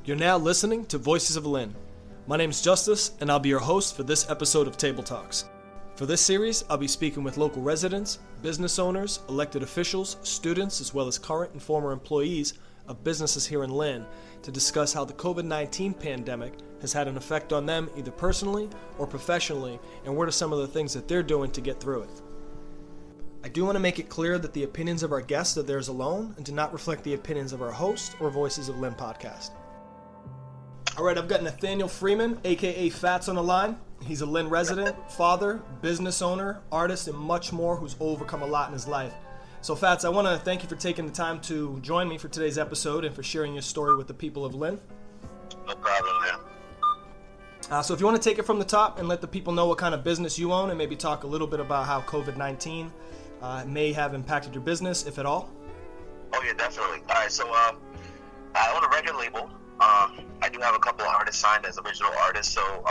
You're now listening to Voices of Lynn. My name is Justice, and I'll be your host for this episode of Table Talks. For this series, I'll be speaking with local residents, business owners, elected officials, students, as well as current and former employees of businesses here in Lynn to discuss how the COVID-19 pandemic has had an effect on them either personally or professionally, and what are some of the things that they're doing to get through it. I do want to make it clear that the opinions of our guests are theirs alone and do not reflect the opinions of our host or Voices of Lynn podcast. All right, I've got Nathaniel Freeman, aka Fatz, on the line. He's a Lynn resident, father, business owner, artist, and much more who's overcome a lot in his life. So Fatz, I want to thank you for taking the time to join me for today's episode and for sharing your story with the people of Lynn. No problem, man. So if you want to take it from the top and let the people know what kind of business you own and maybe talk a little bit about how COVID-19 may have impacted your business, if at all. Oh, yeah, definitely. All right, so I own a record label. I do have a couple of artists signed as original artists, so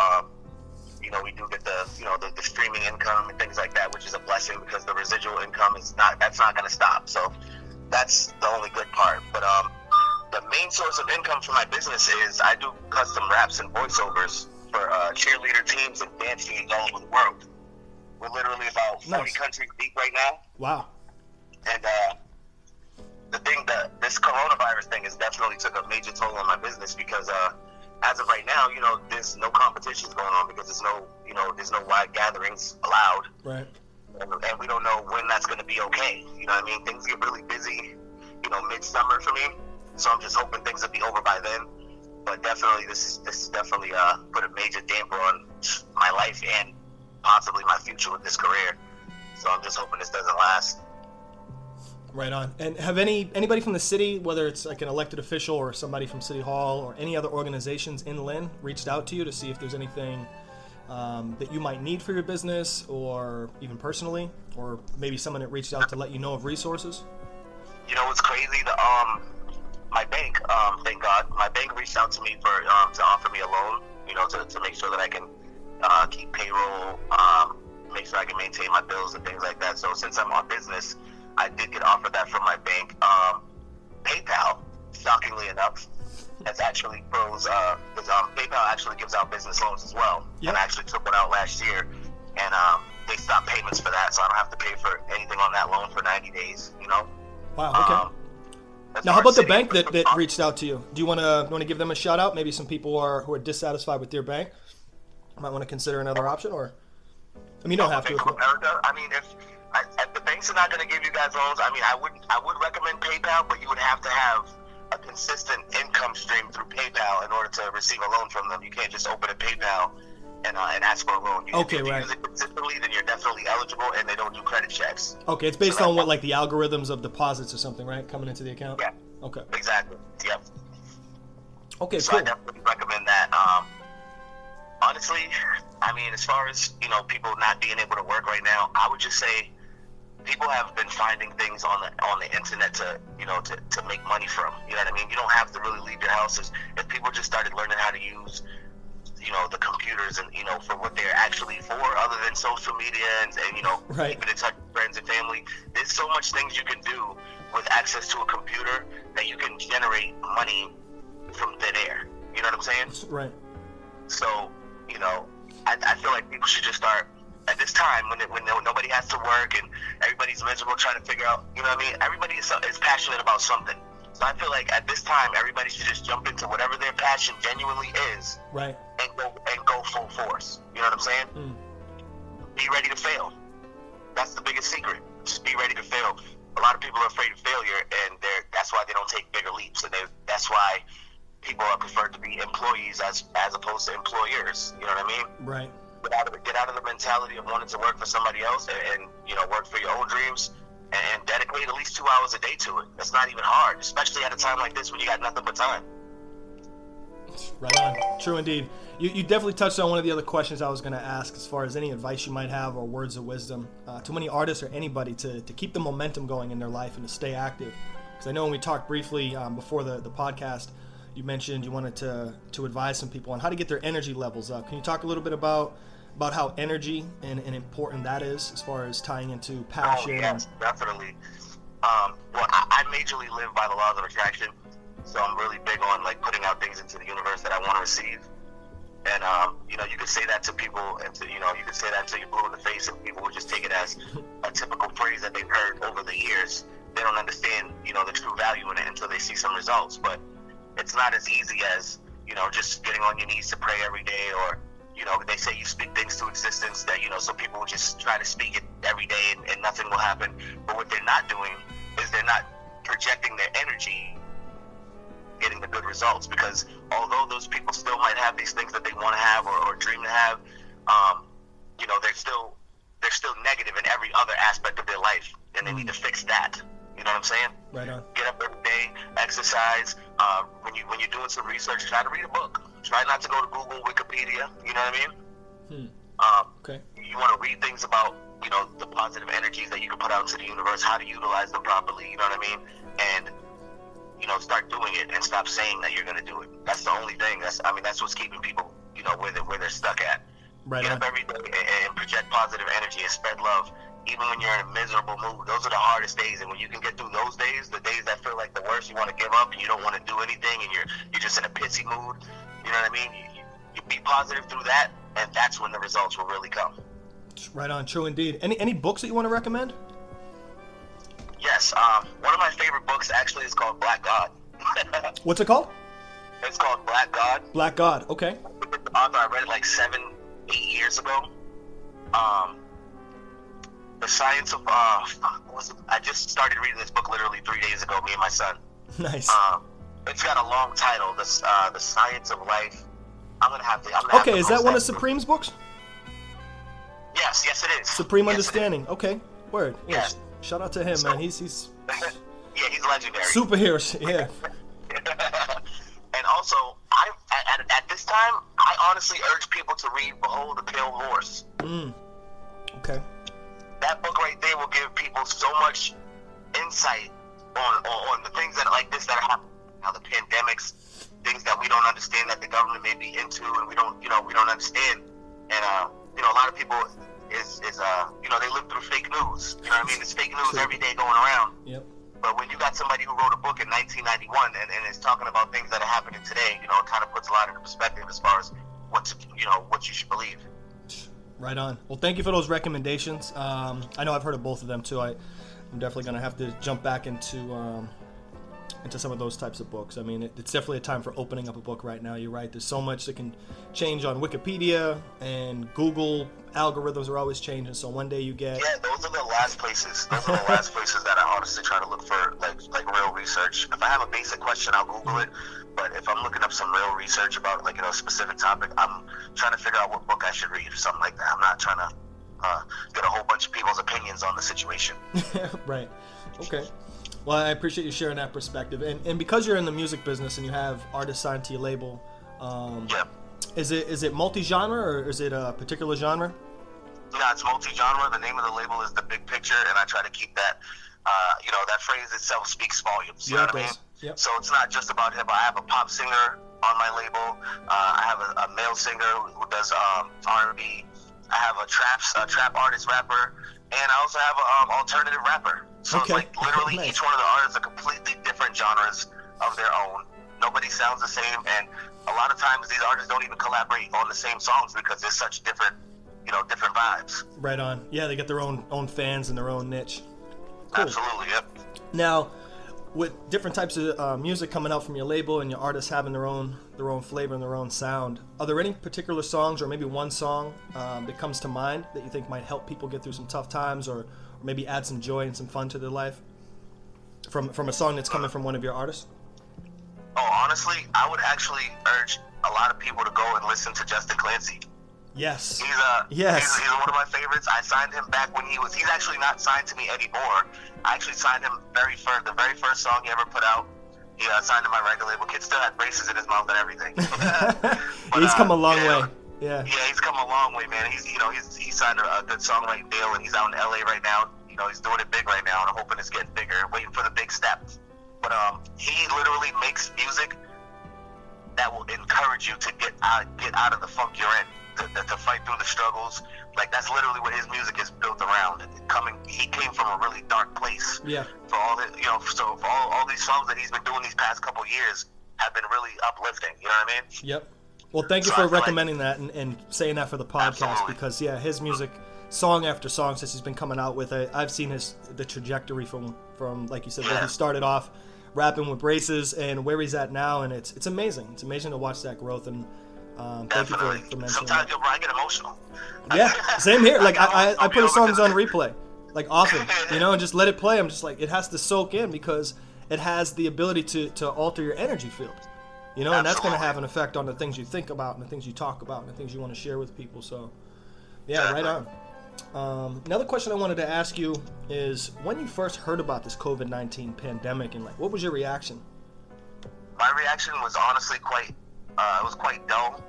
we do get the streaming income and things like that, which is a blessing because the residual income that's not going to stop. So that's the only good part. But the main source of income for my business is I do custom raps and voiceovers for cheerleader teams and dance teams all over the world. We're literally about 40 countries deep right now. Wow. And the thing that this coronavirus thing has definitely took a major toll on my business because as of right now, there's no competitions going on because there's no wide gatherings allowed. Right. And we don't know when that's going to be okay. You know what I mean? Things get really busy, midsummer for me. So I'm just hoping things will be over by then. But definitely, this is definitely put a major damper on my life and possibly my future with this career. So I'm just hoping this doesn't last. Right on. And have anybody from the city, whether it's like an elected official or somebody from City Hall or any other organizations in Lynn, reached out to you to see if there's anything that you might need for your business or even personally, or maybe someone that reached out to let you know of resources? What's crazy? My bank, thank God, my bank reached out to me to offer me a loan, to make sure that I can keep payroll, make sure I can maintain my bills and things like that. So since I'm on business, I did get offered that from my bank. PayPal, shockingly enough, that's actually pros. PayPal actually gives out business loans as well. Yep. And I actually took one out last year, and they stopped payments for that, so I don't have to pay for anything on that loan for 90 days. Wow. Okay. Now, how about the bank that reached out to you? Do you want to give them a shout out? Maybe some people who are dissatisfied with your bank might want to consider another option, or you don't have to. Bank of America. If the banks are not going to give you guys loans, I would recommend PayPal, but you would have to have a consistent income stream through PayPal in order to receive a loan from them. You can't just open a PayPal and ask for a loan. If you use it consistently, then you're definitely eligible, and they don't do credit checks. Okay, it's based on what, like the algorithms of deposits or something, right? Coming into the account? Yeah. Okay. Exactly. Yep. Okay, so cool. I definitely recommend that. Honestly, as far as, people not being able to work right now, I would just say people have been finding things on the internet to make money from. You know what I mean? You don't have to really leave your houses. If people just started learning how to use, the computers and, for what they're actually for, other than social media and right. keeping in touch with friends and family, there's so much things you can do with access to a computer that you can generate money from thin air. You know what I'm saying? Right. So, I feel like people should just start at this time when nobody has to work and everybody's miserable trying to figure out, everybody is passionate about something. So I feel like at this time, everybody should just jump into whatever their passion genuinely is, right, and go full force. You know what I'm saying? Be ready to fail. That's the biggest secret. Just be ready to fail. A lot of people are afraid of failure, and that's why they don't take bigger leaps, and that's why people are preferred to be employees as opposed to employers. You know what I mean? Right. Get out of the mentality of wanting to work for somebody else and work for your own dreams and dedicate at least 2 hours a day to it. That's not even hard, especially at a time like this when you got nothing but time. Right on. True indeed. You definitely touched on one of the other questions I was going to ask as far as any advice you might have or words of wisdom to any artists or anybody to keep the momentum going in their life and to stay active. Because I know when we talked briefly before the podcast, you mentioned you wanted to advise some people on how to get their energy levels up. Can you talk a little bit about how energy and important that is as far as tying into passion? Oh, yes, definitely. Well, I majorly live by the laws of attraction. So I'm really big on like putting out things into the universe that I want to receive. And you know, you could say that to people, and you know, you could say that until you're blue in the face, and people would just take it as a typical phrase that they've heard over the years. They don't understand, you know, the true value in it until they see some results. But it's not as easy as, you know, just getting on your knees to pray every day, or, you know, they say you speak things to existence that, you know, some people will just try to speak it every day and nothing will happen. But what they're not doing is they're not projecting their energy, getting the good results, because although those people still might have these things that they want to have or dream to have, you know, they're still negative in every other aspect of their life, and they need to fix that. You know what I'm saying? Right on. Get up every day, exercise. When you're doing some research, try to read a book. Try not to go to Google, Wikipedia. You know what I mean? Okay. You want to read things about, you know, the positive energies that you can put out into the universe, how to utilize them properly. You know what I mean? And, you know, start doing it and stop saying that you're going to do it. That's the only thing. That's what's keeping people, you know, where they're stuck at. Right Get on. up every day and project positive energy and spread love. Even when you're in a miserable mood, those are the hardest days. And when you can get through those days, the days that feel like the worst, you want to give up and you don't want to do anything, and you're just in a pissy mood. You know what I mean? You be positive through that, and that's when the results will really come. Right on. True indeed. Any books that you want to recommend? Yes. One of my favorite books actually is called Black God. What's it called? It's called Black God. Black God. Okay. The author, I read it like 7-8 years ago. The science of I just started reading this book literally 3 days ago. Me and my son. Nice. It's got a long title. The science of life. I'm gonna have to. Okay, is that one of Supreme's books? Yes, it is. Supreme Yes, Understanding. Okay. Word. Yeah. Yes. Shout out to him, man. He's yeah, he's legendary. superheroes. Yeah. And also, at this time, I honestly urge people to read Behold the Pale Horse. Okay. That book right there will give people so much insight on the things that like this that are happening now, the pandemics, things that we don't understand that the government may be into, and we don't understand. And you know, a lot of people you know, they live through fake news. You know what I mean? There's fake news every day going around. Yep. But when you got somebody who wrote a book in 1991 and is talking about things that are happening today, you know, it kind of puts a lot into perspective as far as what you should believe. Right on. Well, thank you for those recommendations. I know I've heard of both of them too. I'm definitely going to have to jump back into some of those types of books. I mean, it's definitely a time for opening up a book right now. You're right. There's so much that can change on Wikipedia, and Google algorithms are always changing. So one day you get... Yeah, those are the last places. Those are the last places that I honestly try to look for like real research. If I have a basic question, I'll Google it. But if I'm looking up some real research about like, you know, a specific topic, I'm trying to figure out what book I should read or something like that. I'm not trying to get a whole bunch of people's opinions on the situation. Right. Okay. Well, I appreciate you sharing that perspective. And because you're in the music business and you have artists signed to your label, Yeah. is it multi-genre, or is it a particular genre? Yeah, it's multi-genre. The name of the label is The Big Picture, and I try to keep that, you know, that phrase itself speaks volumes. You know what I mean? Yep. So it's not just about hip hop. I have a pop singer on my label. I have a male singer who does R&B. I have a trap artist rapper, and I also have an alternative rapper. So Okay. it's like literally Nice. each one of the artists are completely different genres of their own. Nobody sounds the same, and a lot of times these artists don't even collaborate on the same songs because there's such different vibes. Right on. Yeah, they get their own fans and their own niche. Cool. Absolutely, yep. Now, with different types of music coming out from your label and your artists having their own flavor and their own sound, are there any particular songs, or maybe one song that comes to mind that you think might help people get through some tough times, or maybe add some joy and some fun to their life from a song that's coming from one of your artists? Oh, honestly, I would actually urge a lot of people to go and listen to Justin Clancy. Yes. He's one of my favorites. I signed him back when he's actually not signed to me anymore. I actually signed him the very first song he ever put out. He signed to my record label. Kid still had braces in his mouth and everything. But, He's come a long way. Yeah. Yeah, he's come a long way, man. He signed a good songwriting deal, and he's out in LA right now. You know, he's doing it big right now, and I'm hoping it's getting bigger. Waiting for the big step. But he literally makes music that will encourage you to get out of the funk you're in, to fight through the struggles, Like, that's literally what his music is built around. He came from a really dark place. Yeah. For all the, so for all these songs that he's been doing these past couple years have been really uplifting. You know what I mean? Yep. Well, thank you for recommending that and saying that for the podcast. Absolutely. Because his music, song after song since he's been coming out with it, I've seen the trajectory from like you said, where he started off rapping with braces and where he's at now, and it's amazing. It's amazing to watch that growth, and thank you for mentioning Sometimes that. I get emotional. Yeah, same here. Like I put his songs on replay, like often, and just let it play. I'm just like, it has to soak in because it has the ability to alter your energy field. And that's going to have an effect on the things you think about and the things you talk about and the things you want to share with people. So, yeah, right on. Another question I wanted to ask you is, when you first heard about this COVID-19 pandemic, and what was your reaction? My reaction was honestly quite dull,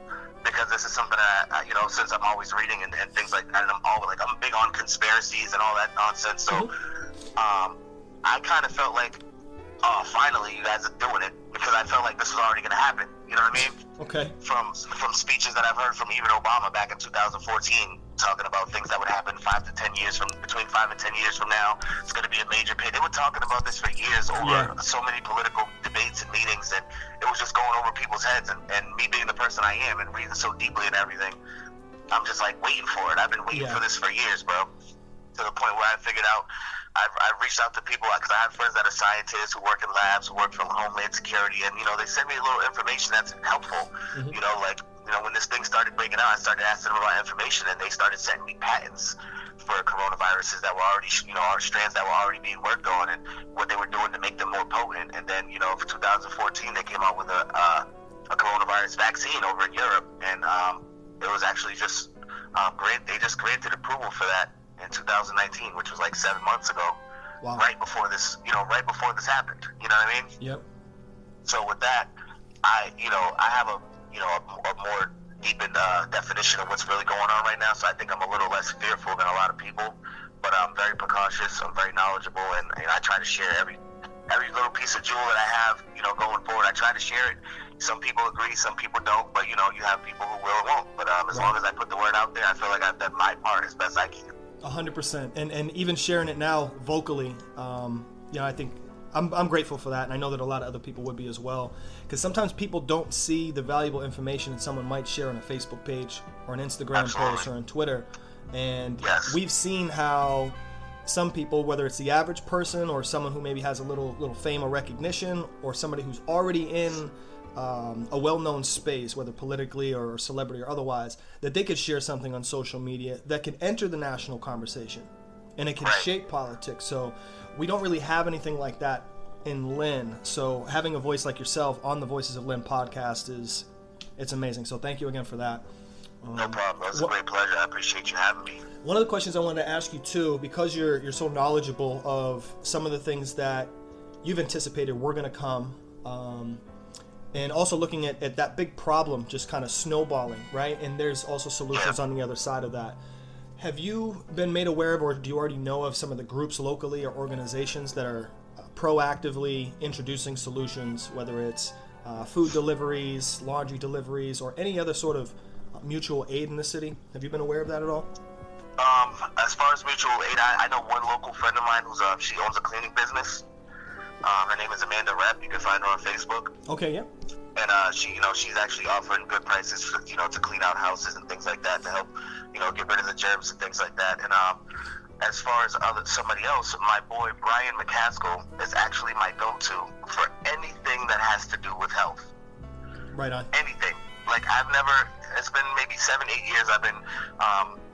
because this is something that since I'm always reading and things like that, and I'm big on conspiracies and all that nonsense. So, I kind of felt like, oh, finally you guys are doing it, because I felt like this was already going to happen. You know what I mean? Okay. From speeches that I've heard from even Obama back in 2014, talking about things that would happen between 5 and 10 years from now. It's going to be a major pay. They were talking about this for years over so many political debates and meetings, and it was just going over people's heads. And me being the person I am and reading so deeply and everything, I'm just like waiting for it. I've been waiting for this for years, bro. To the point where I figured out, I've reached out to people, because I have friends that are scientists who work in labs, who work for Homeland Security, and they send me a little information that's helpful. When this thing started breaking out, I started asking them about information, and they started sending me patents for coronaviruses that were already, our strands that were already being worked on, and what they were doing to make them more potent. And then, for 2014, they came out with a coronavirus vaccine over in Europe, and it was actually just they just granted approval for that in 2019, which was like 7 months ago. Wow. Right before this happened. You know what I mean? Yep. So with that, I have a more deepened definition of what's really going on right now. So I think I'm a little less fearful than a lot of people, but I'm very precautious. I'm very knowledgeable, and I try to share every little piece of jewel that I have, going forward. I try to share it. Some people agree, some people don't, but you have people who will and won't. But as long as I put the word out there, I feel like I've done my part as best I can. 100%, and even sharing it now vocally, I think I'm grateful for that, and I know that a lot of other people would be as well, because sometimes people don't see the valuable information that someone might share on a Facebook page or an Instagram post or on Twitter, and we've seen how some people, whether it's the average person or someone who maybe has a little fame or recognition, or somebody who's already in a well-known space, whether politically or celebrity or otherwise, that they could share something on social media that can enter the national conversation, and it can shape politics. So we don't really have anything like that in Lynn. So having a voice like yourself on the Voices of Lynn podcast it's amazing. So thank you again for that. No problem. It's a great pleasure. I appreciate you having me. One of the questions I wanted to ask you too, because you're so knowledgeable of some of the things that you've anticipated were going to come, and also looking at that big problem just kind of snowballing, right? And there's also solutions on the other side of that. Have you been made aware of, or do you already know of, some of the groups locally or organizations that are proactively introducing solutions, whether it's food deliveries, laundry deliveries, or any other sort of mutual aid in the city? Have you been aware of that at all? As far as mutual aid, I know one local friend of mine who's she owns a cleaning business. Her name is Amanda Rep. You can find her on Facebook. Okay, yeah. And she's actually offering good prices for, to clean out houses and things like that, to help, get rid of the germs and things like that. And as far as somebody else, my boy Brian McCaskill is actually my go-to for anything that has to do with health. Right on. Anything. Like, it's been maybe 7-8 years I've been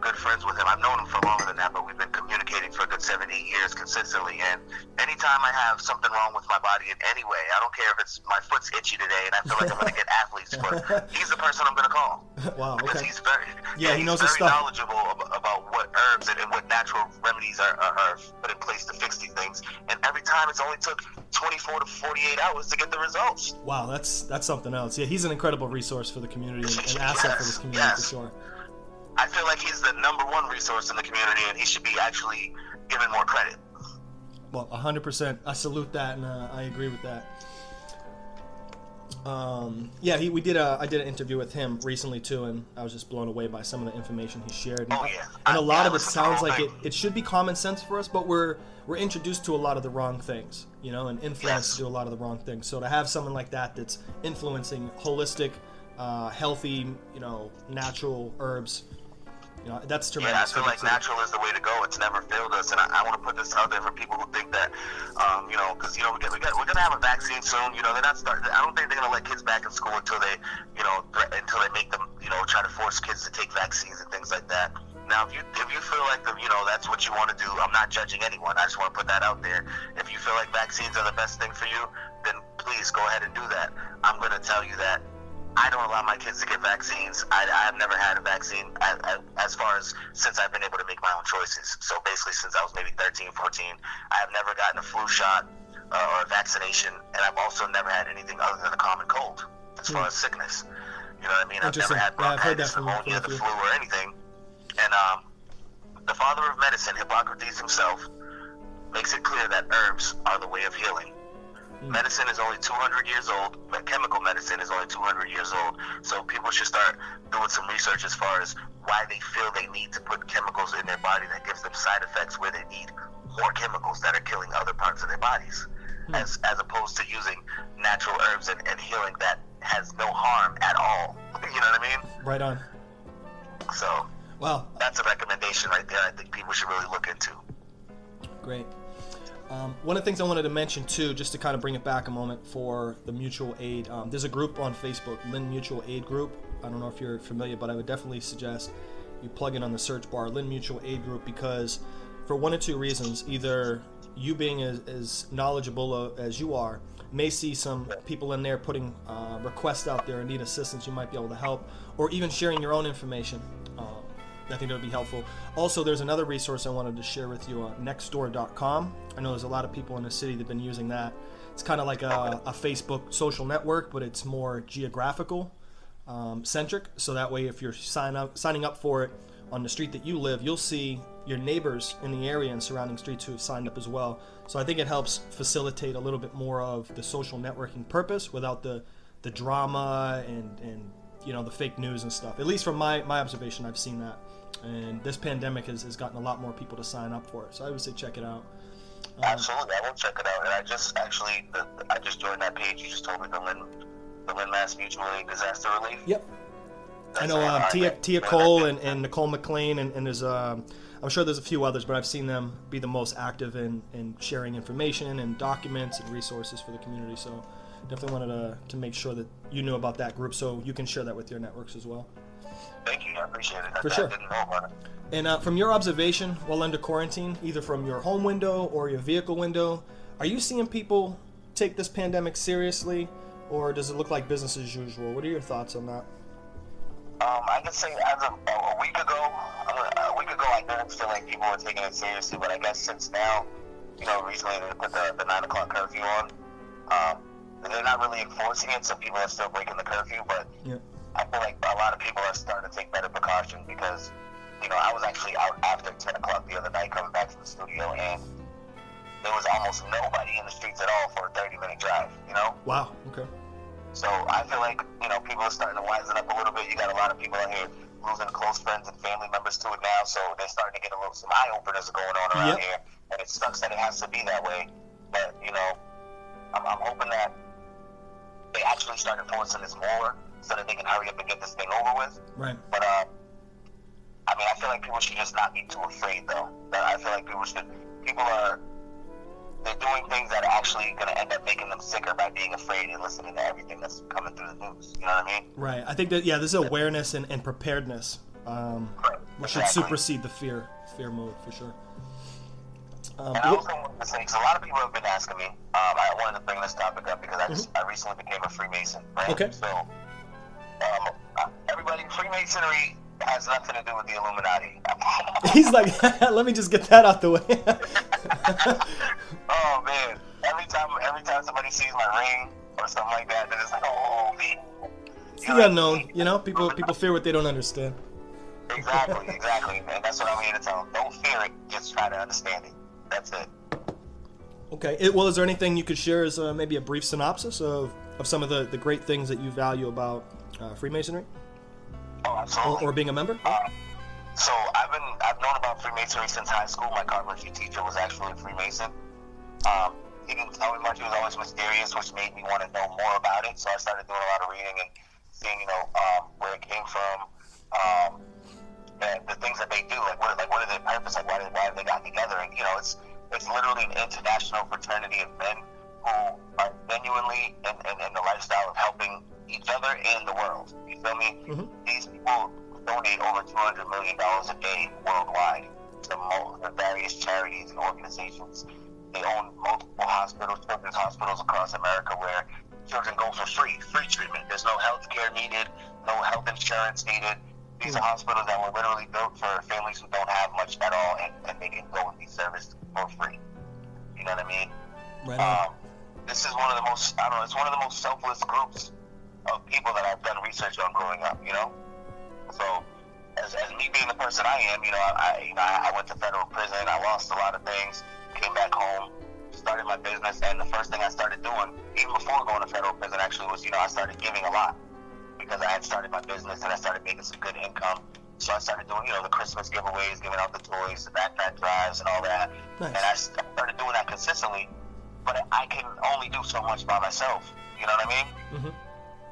good friends with him. I've known him for longer than that, but we've been communicating for a good 7-8 years consistently. And anytime I have something wrong with my body in any way, I don't care if it's my foot's itchy today and I feel like I'm going to get athlete's foot, he's the person I'm going to call. Wow, okay. Because he's very, he knows his stuff. knowledgeable about what herbs and what natural remedies are put in place to fix these things. And every time it's only took 24 to 48 hours to get the results. Wow, that's something else. Yeah, he's an incredible resource for the community and an asset for this community for sure. I feel like he's the number one resource in the community, and he should be actually given more credit. Well, 100%. I salute that, and I agree with that. We did. I did an interview with him recently too, and I was just blown away by some of the information he shared. And a lot of it sounds like it should be common sense for us, but we're introduced to a lot of the wrong things, and influenced to do a lot of the wrong things. So to have someone like that that's influencing holistic, healthy, natural herbs. That's tremendous. Yeah, I feel like natural is the way to go. It's never failed us, and I want to put this out there for people who think that, because we're gonna have a vaccine soon. They're not starting. I don't think they're gonna let kids back in school until they, until they make them, try to force kids to take vaccines and things like that. Now, if you feel like that's what you want to do, I'm not judging anyone. I just want to put that out there. If you feel like vaccines are the best thing for you, then please go ahead and do that. I'm gonna tell you that I don't allow my kids to get vaccines. I've never had a vaccine as far as since I've been able to make my own choices. So basically since I was maybe 13, 14, I have never gotten a flu shot or a vaccination, and I've also never had anything other than a common cold as far as sickness. You know what I mean? I've never had bronchitis, pneumonia, the flu, or anything. And the father of medicine, Hippocrates himself, makes it clear that herbs are the way of healing. Medicine is only 200 years old. Chemical medicine is only 200 years old. So people should start doing some research as far as why they feel they need to put chemicals in their body that gives them side effects, where they need more chemicals that are killing other parts of their bodies, as opposed to using natural herbs and healing that has no harm at all. You know what I mean? Right on. So, wow, that's a recommendation right there. I think people should really look into. Great. One of the things I wanted to mention too, just to kind of bring it back a moment for the mutual aid, there's a group on Facebook, Lynn Mutual Aid Group. I don't know if you're familiar, but I would definitely suggest you plug in on the search bar, Lynn Mutual Aid Group, because for one or two reasons, either you being as knowledgeable as you are, may see some people in there putting requests out there and need assistance, you might be able to help, or even sharing your own information. I think that would be helpful. Also, there's another resource I wanted to share with you, nextdoor.com. I know there's a lot of people in the city that have been using that. It's kind of like a Facebook social network, but it's more geographical centric. So that way, if you're signing up for it on the street that you live, you'll see your neighbors in the area and surrounding streets who have signed up as well. So I think it helps facilitate a little bit more of the social networking purpose without the drama and the fake news and stuff. At least from my observation, I've seen that. And this pandemic has gotten a lot more people to sign up for it. So I would say check it out. Absolutely, I will check it out. And I just joined that page. You just told me, the Lynn Mass Mutual Aid Disaster Relief. Yep. I know Tia Cole and Nicole McLean, and there's I'm sure there's a few others, but I've seen them be the most active in sharing information and documents and resources for the community. So definitely wanted to make sure that you knew about that group so you can share that with your networks as well. Thank you, I appreciate it. For sure. I didn't know about it. And from your observation while under quarantine, either from your home window or your vehicle window, are you seeing people take this pandemic seriously, or does it look like business as usual? What are your thoughts on that? I can say as of a week ago, I didn't feel like people were taking it seriously, but I guess since now, recently they put the 9 o'clock curfew on, they're not really enforcing it, so people are still breaking the curfew, but I feel like a lot of people are starting to take better precautions because, I was actually out after 10 o'clock the other night coming back from the studio, and there was almost nobody in the streets at all for a 30-minute drive, Wow, okay. So I feel like, people are starting to wisen up a little bit. You got a lot of people out here losing close friends and family members to it now, so they're starting to get some eye-openers going on around here, and it sucks that it has to be that way, but, I'm hoping that they actually start enforcing this more so that they can hurry up and get this thing over with. Right. But, I feel like people should just not be too afraid, though. I feel like they're doing things that are actually going to end up making them sicker by being afraid and listening to everything that's coming through the news. You know what I mean? Right. I think that, this is awareness and preparedness. We should supersede the fear mode for sure. And I also wanted to say, because a lot of people have been asking me, I wanted to bring this topic up because I recently became a Freemason, right? Okay. So, everybody, Freemasonry has nothing to do with the Illuminati. He's like, let me just get that out the way. Oh, man. Every time somebody sees my ring or something like that, they're just like, oh, man. It's the unknown, people fear what they don't understand. Exactly. And that's what I'm here to tell them. Don't fear it, just try to understand it. That's it. Okay. Is there anything you could share as maybe a brief synopsis of some of the great things that you value about Freemasonry? Oh, absolutely. Or being a member? So I've known about Freemasonry since high school. My carpentry teacher was actually a Freemason. He didn't tell me much. He was always mysterious, which made me want to know more about it. So I started doing a lot of reading and seeing, where it came from, and the things that they do. What are their purpose? Why have they gotten together? And it's literally an international fraternity of men who are genuinely in the lifestyle of helping each other and the world. You feel me? Mm-hmm. These people donate over $200 million a day worldwide to various charities and organizations. They own multiple hospitals, children's hospitals across America, where children go for free treatment. There's no health care needed, no health insurance needed. These are hospitals that were literally built for families who don't have much at all, and they can go and be serviced for free. You know what I mean? Right. This is one of the most, it's one of the most selfless groups of people that I've done research on growing up, So, as me being the person I am, I went to federal prison, I lost a lot of things, came back home, started my business, and the first thing I started doing, even before going to federal prison actually, was, I started giving a lot, because I had started my business and I started making some good income. So I started doing, the Christmas giveaways, giving out the toys, the backpack drives, and all that. Nice. And I started doing that consistently, but I can only do so much by myself. You know what I mean? Mm-hmm.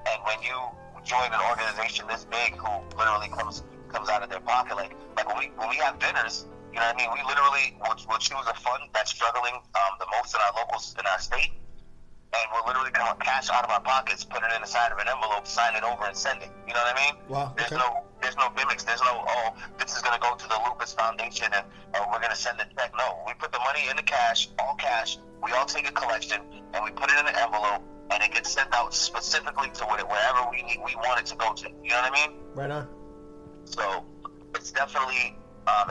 And when you join an organization this big, who literally comes out of their pocket, like when we have dinners, you know what I mean? We literally will choose a fund that's struggling the most in our state, and we'll literally come up cash out of our pockets, put it in the side of an envelope, sign it over, and send it. You know what I mean? Wow. Okay. There's no gimmicks. There's no, this is going to go to the Lupus Foundation, and we're going to send the check. No, we put the money in the cash, all cash. We all take a collection, and we put it in an envelope, and it gets sent out specifically to wherever we want it to go to. You know what I mean? Right on. So it's definitely,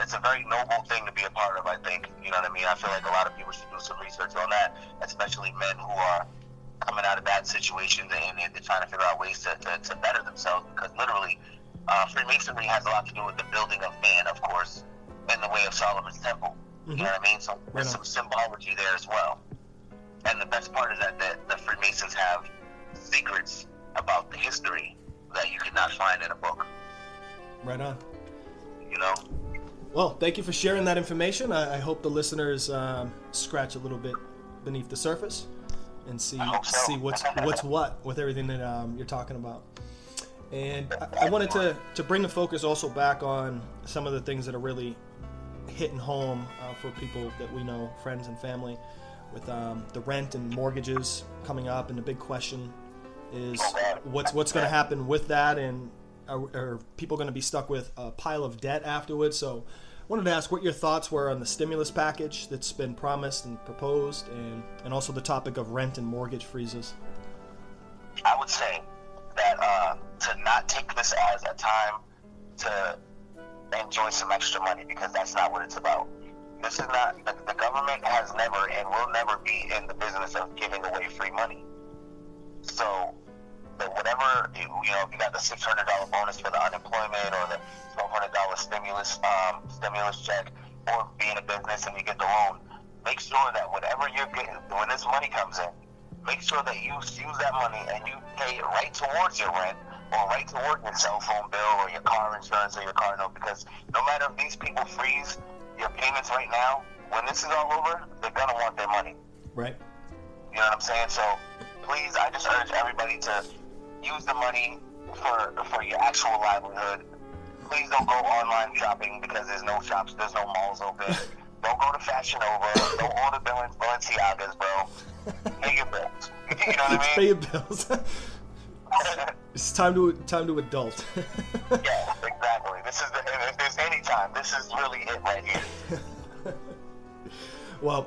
it's a very noble thing to be a part of, I think. You know what I mean? I feel like a lot of people should do some research on that, especially men who are coming out of bad situations and they're trying to figure out ways to better themselves, because literally Freemasonry has a lot to do with the building of man, of course, in the way of Solomon's temple. Mm-hmm. You know what I mean? So there's some symbology there as well. And the best part is that the Freemasons have secrets about the history that you could not find in a book. Right on. Well, thank you for sharing that information. I hope the listeners scratch a little bit beneath the surface and see what's what with everything that you're talking about. And I wanted to bring the focus also back on some of the things that are really hitting home for people that we know, friends and family, with the rent and mortgages coming up, and the big question is what's going to happen with that, and are people going to be stuck with a pile of debt afterwards? So I wanted to ask what your thoughts were on the stimulus package that's been promised and proposed, and also the topic of rent and mortgage freezes. I would say that to not take this as a time to enjoy some extra money, because that's not what it's about. This is not, the government has never and will never be in the business of giving away free money. So whatever, if you got the $600 bonus for the unemployment, or the $1,200 stimulus check, or be in a business and you get the loan, make sure that whatever you're getting, when this money comes in, make sure that you use that money and you pay it right towards your rent, or right towards your cell phone bill, or your car insurance, or your car note, because no matter if these people freeze your payments right now, when this is all over, they're going to want their money. Right. You know what I'm saying? So please, I just urge everybody to use the money for your actual livelihood. Please don't go online shopping, because there's no shops, there's no malls open. Don't go to Fashion Nova. Don't order Balenciagas, bro. Pay your bills. You know what I mean? Pay your bills. It's time to adult. Yeah, exactly. If there's any time, this is really it right here. Well,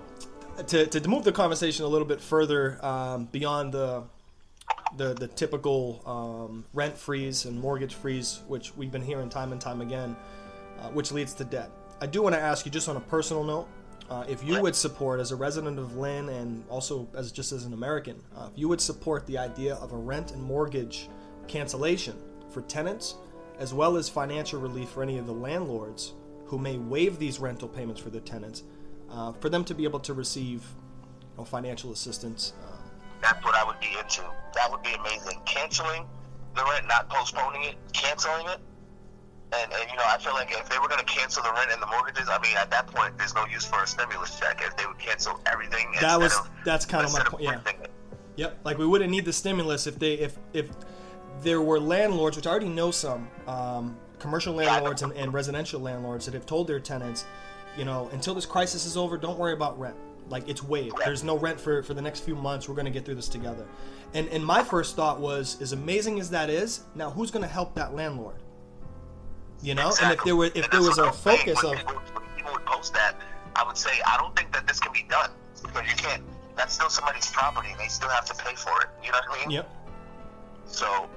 to move the conversation a little bit further beyond the typical rent freeze and mortgage freeze, which we've been hearing time and time again, which leads to debt, I do want to ask you, just on a personal note, if you would support, as a resident of Lynn and also as an American, if you would support the idea of a rent and mortgage cancellation for tenants, as well as financial relief for any of the landlords who may waive these rental payments for their tenants, for them to be able to receive financial assistance. That's what I would be into. That would be amazing. Canceling the rent, not postponing it, canceling it. And I feel like if they were going to cancel the rent and the mortgages, I mean, at that point, there's no use for a stimulus check. If they would cancel everything, that's kind of my point. Yeah. Yep. Like we wouldn't need the stimulus if there were landlords, which I already know some commercial landlords and residential landlords that have told their tenants, until this crisis is over, don't worry about rent. Like it's waived. There's no rent for the next few months. We're going to get through this together. And my first thought was, as amazing as that is, now who's going to help that landlord? Exactly. And if there was a focus of people would post that, I would say I don't think that this can be done because you can't. That's still somebody's property, and they still have to pay for it. You know what I mean? Yep. So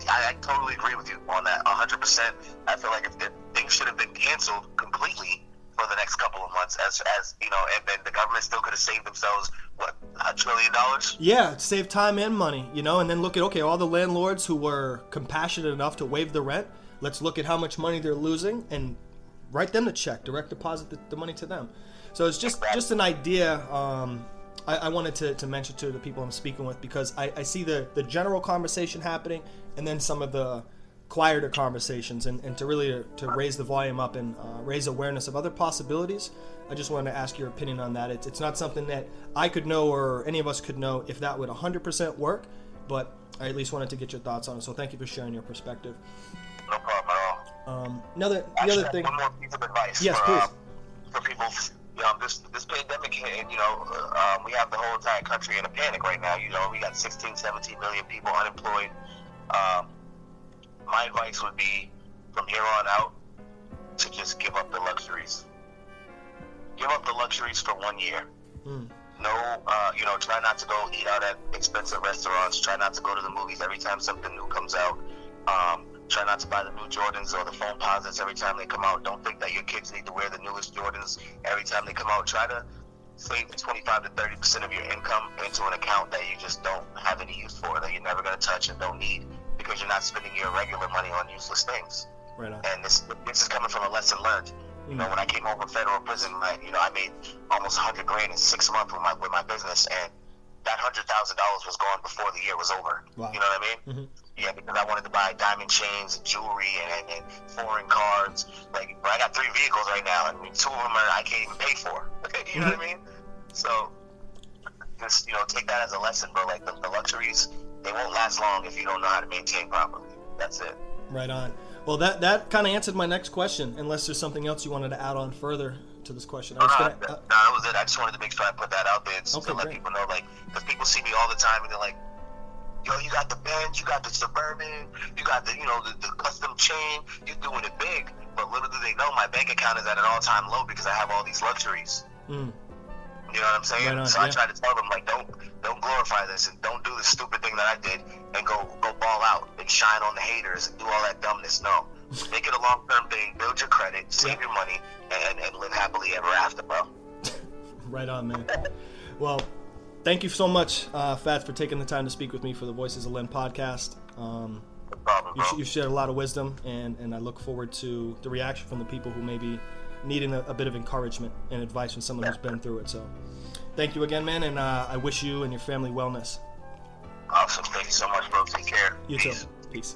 I totally agree with you on that, 100%. I feel like if things should have been canceled completely for the next couple of months, as and then the government still could have saved themselves $1 trillion. Yeah, save time and money. And then look at all the landlords who were compassionate enough to waive the rent. Let's look at how much money they're losing and write them the check, direct deposit the money to them. So it's just an idea I wanted to mention to the people I'm speaking with, because I see the general conversation happening and then some of the quieter conversations, and to really to raise the volume up and raise awareness of other possibilities. I just wanted to ask your opinion on that. It's not something that I could know or any of us could know if that would 100% work, but I at least wanted to get your thoughts on it. So thank you for sharing your perspective. No problem at all. The other thing. One more piece of advice. Yes, please. For people, this pandemic hit, and we have the whole entire country in a panic right now. We got 16, 17 million people unemployed. My advice would be, from here on out, to just give up the luxuries. Give up the luxuries for 1 year. No, try not to go eat out at expensive restaurants. Try not to go to the movies every time something new comes out. Try not to buy the new Jordans or the phone posits every time they come out. Don't think that your kids need to wear the newest Jordans every time they come out. Try to save 25 to 30% of your income into an account that you just don't have any use for, that you're never going to touch and don't need, because you're not spending your regular money on useless things. Right on. And this is coming from a lesson learned. When I came home from federal prison, I made almost $100,000 in 6 months with my business, and that $100,000 was gone before the year was over. Wow. You know what I mean? Mm-hmm. Yeah, because I wanted to buy diamond chains and jewelry and foreign cards. But I got 3 vehicles right now, and 2 of them I can't even pay for. You know what I mean? So just take that as a lesson, bro. Like the luxuries, they won't last long if you don't know how to maintain properly. That's it. Right on. Well, that kind of answered my next question, unless there's something else you wanted to add on further to this question. No, that was it. I just wanted to make sure I put that out there to let people know, because people see me all the time and they're like, yo, you got the Benz, you got the Suburban, you got the custom chain, you're doing it big. But little do they know, my bank account is at an all-time low because I have all these luxuries. You know what I'm saying? Right on, so yeah. I try to tell them, don't glorify this and don't do the stupid thing that I did and go ball out and shine on the haters and do all that dumbness. No. Make it a long-term thing, build your credit, save your money, and live happily ever after, bro. Right on, man. Well, thank you so much, Fatz, for taking the time to speak with me for the Voices of Lynn podcast. No problem, bro. You shared a lot of wisdom, and I look forward to the reaction from the people who may be needing a bit of encouragement and advice from someone who's been through it. So thank you again, man, and I wish you and your family wellness. Awesome. Thank you so much, bro. Take care. You too. Peace.